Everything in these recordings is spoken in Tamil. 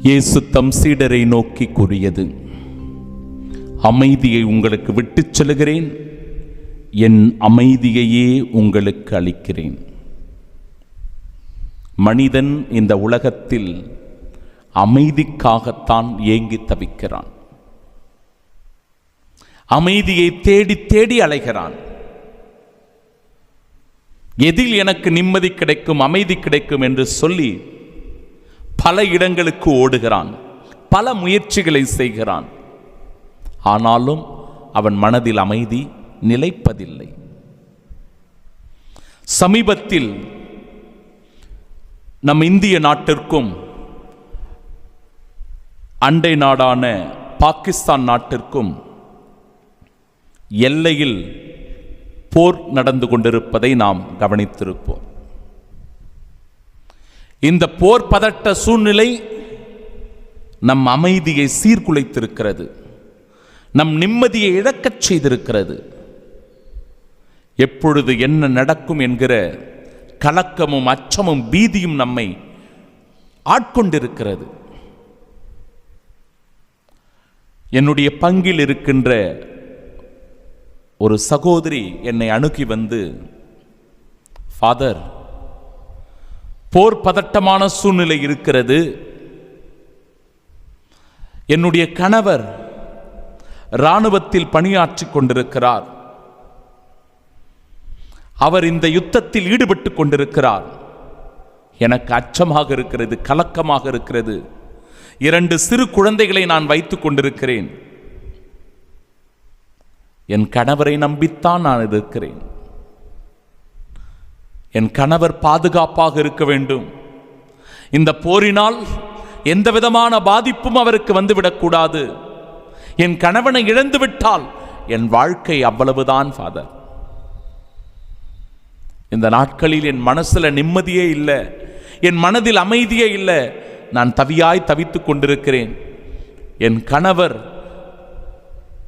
இயேசு தம் சீடரை நோக்கி கூறியது, அமைதியை உங்களுக்கு விட்டுச் செல்கிறேன், என் அமைதியையே உங்களுக்கு அளிக்கிறேன். மனிதன் இந்த உலகத்தில் அமைதிக்காகத்தான் ஏங்கி தவிக்கிறான். அமைதியை தேடி தேடி அலைகிறான். எதில் எனக்கு நிம்மதி கிடைக்கும், அமைதி கிடைக்கும் என்று சொல்லி பல இடங்களுக்கு ஓடுகிறான், பல முயற்சிகளை செய்கிறான். ஆனாலும் அவன் மனதில் அமைதி நிலைப்பதில்லை. சமீபத்தில் நம் இந்திய நாட்டிற்கும் அண்டை நாடான பாகிஸ்தான் நாட்டிற்கும் எல்லையில் போர் நடந்து கொண்டிருப்பதை நாம் கவனித்திருப்போம். இந்த போர் பதட்ட சூழ்நிலை நம் அமைதியை சீர்குலைத்திருக்கிறது, நம் நிம்மதியை இழக்கச் செய்திருக்கிறது. எப்பொழுது என்ன நடக்கும் என்கிற கலக்கமும் அச்சமும் பீதியும் நம்மை ஆட்கொண்டிருக்கிறது. என்னுடைய பங்கில் இருக்கின்ற ஒரு சகோதரி என்னை அணுகி வந்து, ஃபாதர், போர் பதட்டமான சூழ்நிலை இருக்கிறது. என்னுடைய கணவர் இராணுவத்தில் பணியாற்றி கொண்டிருக்கிறார். அவர் இந்த யுத்தத்தில் ஈடுபட்டு கொண்டிருக்கிறார். எனக்கு அச்சமாக இருக்கிறது, கலக்கமாக இருக்கிறது. 2 சிறு குழந்தைகளை நான் வைத்துக் கொண்டிருக்கிறேன். என் கணவரை நம்பித்தான் நான் இருக்கிறேன். என் கணவர் பாதுகாப்பாக இருக்க வேண்டும். இந்த போரினால் எந்த விதமான பாதிப்பும் அவருக்கு வந்துவிடக்கூடாது. என் கணவனை இழந்துவிட்டால் என் வாழ்க்கை அவ்வளவுதான் ஃபாதர். இந்த நாட்களில் என் மனசுல நிம்மதியே இல்லை, என் மனதில் அமைதியே இல்லை. நான் தவியாய் தவித்துக் கொண்டிருக்கிறேன். என் கணவர்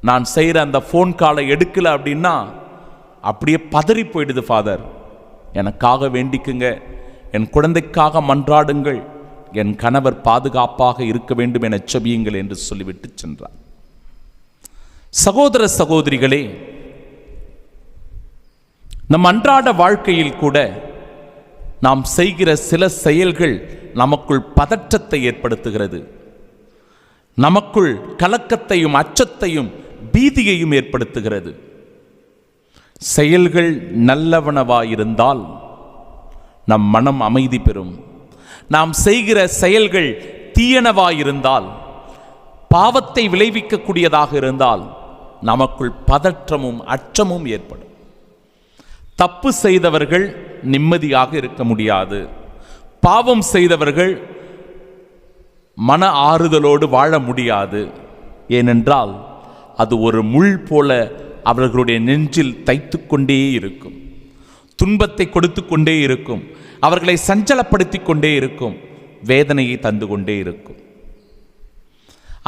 நான் செய்கிற அந்த ஃபோன் காலை எடுக்கல அப்படின்னா அப்படியே பதறி போயிடுது. ஃபாதர், எனக்காக வேண்டிக்குங்க, என் குழந்தைக்காக மன்றாடுங்கள், என் கணவர் பாதுகாப்பாக இருக்க வேண்டும் என செபியுங்கள் என்று சொல்லிவிட்டு சென்றார். சகோதர சகோதரிகளே, நம் அன்றாட வாழ்க்கையில் கூட நாம் செய்கிற சில செயல்கள் நமக்குள் பதற்றத்தை ஏற்படுத்துகிறது, நமக்குள் கலக்கத்தையும் அச்சத்தையும் பீதியையும் ஏற்படுத்துகிறது. செயல்கள் நல்லவனவாயிருந்தால் நம் மனம் அமைதி பெறும். நாம் செய்கிற செயல்கள் தீயனவாயிருந்தால், பாவத்தை விளைவிக்கக்கூடியதாக இருந்தால் நமக்குள் பதற்றமும் அச்சமும் ஏற்படும். தப்பு செய்தவர்கள் நிம்மதியாக இருக்க முடியாது. பாவம் செய்தவர்கள் மன ஆறுதலோடு வாழ முடியாது. ஏனென்றால் அது ஒரு முள் போல அவர்களுடைய நெஞ்சில் தைத்து கொண்டே இருக்கும், துன்பத்தை கொடுத்து கொண்டே இருக்கும், அவர்களை சஞ்சலப்படுத்தி கொண்டே இருக்கும், வேதனையை தந்து கொண்டே இருக்கும்.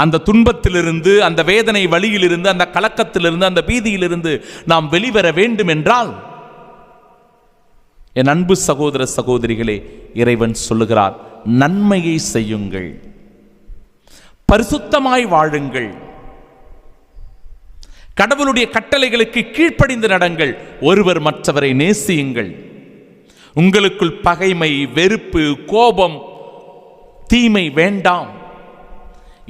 அந்த துன்பத்திலிருந்து, அந்த வேதனை வழியிலிருந்து, அந்த கலக்கத்திலிருந்து, அந்த பீதியிலிருந்து நாம் வெளிவர வேண்டும் என்றால், என் அன்பு சகோதர சகோதரிகளே, இறைவன் சொல்லுகிறார், நன்மையை செய்யுங்கள், பரிசுத்தமாய் வாழுங்கள், கடவுளுடைய கட்டளைகளுக்கு கீழ்ப்படிந்து நடங்கள், ஒருவர் மற்றவரை நேசியுங்கள். உங்களுக்குள் பகைமை, வெறுப்பு, கோபம், தீமை வேண்டாம்.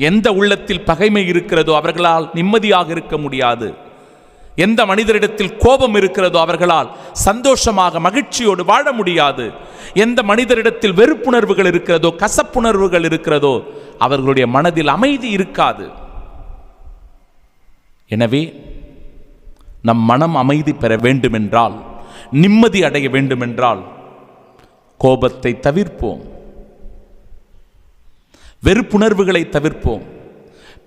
எந்த உள்ளத்தில் பகைமை இருக்கிறதோ அவர்களால் நிம்மதியாக இருக்க முடியாது. எந்த மனிதரிடத்தில் கோபம் இருக்கிறதோ அவர்களால் சந்தோஷமாக மகிழ்ச்சியோடு வாழ முடியாது. எந்த மனிதரிடத்தில் வெறுப்புணர்வுகள் இருக்கிறதோ, கசப்புணர்வுகள் இருக்கிறதோ, அவர்களுடைய மனதில் அமைதி இருக்காது. எனவே நம் மனம் அமைதி பெற வேண்டுமென்றால், நிம்மதி அடைய வேண்டுமென்றால் கோபத்தை தவிர்ப்போம், வெறுப்புணர்வுகளை தவிர்ப்போம்.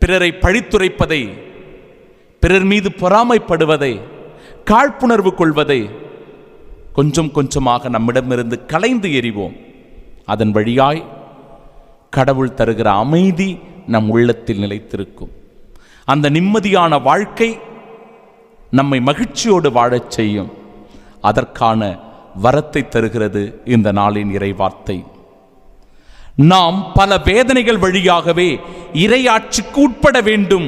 பிறரை பழித்துரைப்பதை, பிறர் மீது பொறாமைப்படுவதை, காழ்ப்புணர்வு கொள்வதை கொஞ்சம் கொஞ்சமாக நம்மிடமிருந்து களைந்து எறிவோம். அதன் வழியாய் கடவுள் தருகிற அமைதி நம் உள்ளத்தில் நிலைத்திருக்கும். அந்த நிம்மதியான வாழ்க்கை நம்மை மகிழ்ச்சியோடு வாழச் செய்யும். அதற்கான வரத்தை தருகிறது இந்த நாளின் இறைவார்த்தை. நாம் பல வேதனைகள் வழியாகவே இறையாட்சிக்கு உட்பட வேண்டும்.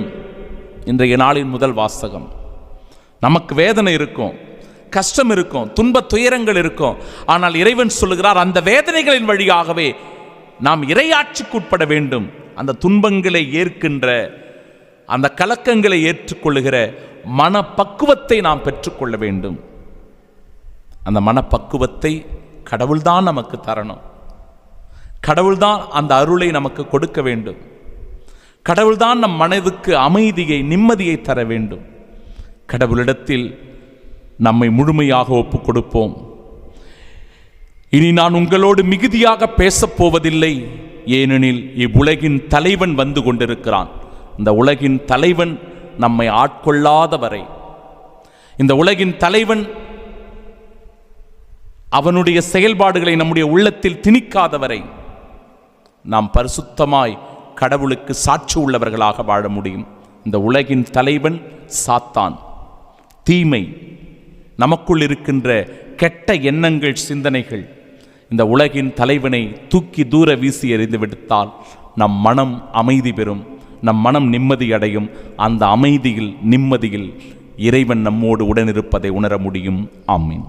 இன்றைய நாளின் முதல் வாசகம். நமக்கு வேதனை இருக்கும், கஷ்டம் இருக்கும், துன்ப துயரங்கள் இருக்கும். ஆனால் இறைவன் சொல்லுகிறார், அந்த வேதனைகளின் வழியாகவே நாம் இறையாட்சிக்கு உட்பட வேண்டும். அந்த துன்பங்களை ஏற்கின்ற, அந்த கலக்கங்களை ஏற்றுக்கொள்ளுகிற மனப்பக்குவத்தை நாம் பெற்றுக்கொள்ள வேண்டும். அந்த மனப்பக்குவத்தை கடவுள்தான் நமக்கு தரணும். கடவுள்தான் அந்த அருளை நமக்கு கொடுக்க வேண்டும். கடவுள்தான் நம் மனதுக்கு அமைதியை, நிம்மதியை தர வேண்டும். கடவுளிடத்தில் நம்மை முழுமையாக ஒப்புக் கொடுப்போம். இனி நான் உங்களோடு மிகுதியாக பேசப்போவதில்லை, ஏனெனில் இவ்வுலகின் தலைவன் வந்து கொண்டிருக்கிறான். இந்த உலகின் தலைவன் நம்மை ஆட்கொள்ளாத வரை, இந்த உலகின் தலைவன் அவனுடைய செயல்பாடுகளை நம்முடைய உள்ளத்தில் திணிக்காத வரை நாம் பரிசுத்தமாய் கடவுளுக்கு சாட்சி உள்ளவர்களாக வாழ முடியும். இந்த உலகின் தலைவன் சாத்தான், தீமை, நமக்குள் இருக்கின்ற கெட்ட எண்ணங்கள், சிந்தனைகள், இந்த உலகின் தலைவனை தூக்கி தூர வீசி எறிந்து விடுத்தால் நம் மனம் அமைதி பெறும், நம் மனம் நிம்மதி அடையும். அந்த அமைதியில், நிம்மதியில் இறைவன் நம்மோடு உடனிருப்பதை உணர முடியும். ஆமீன்.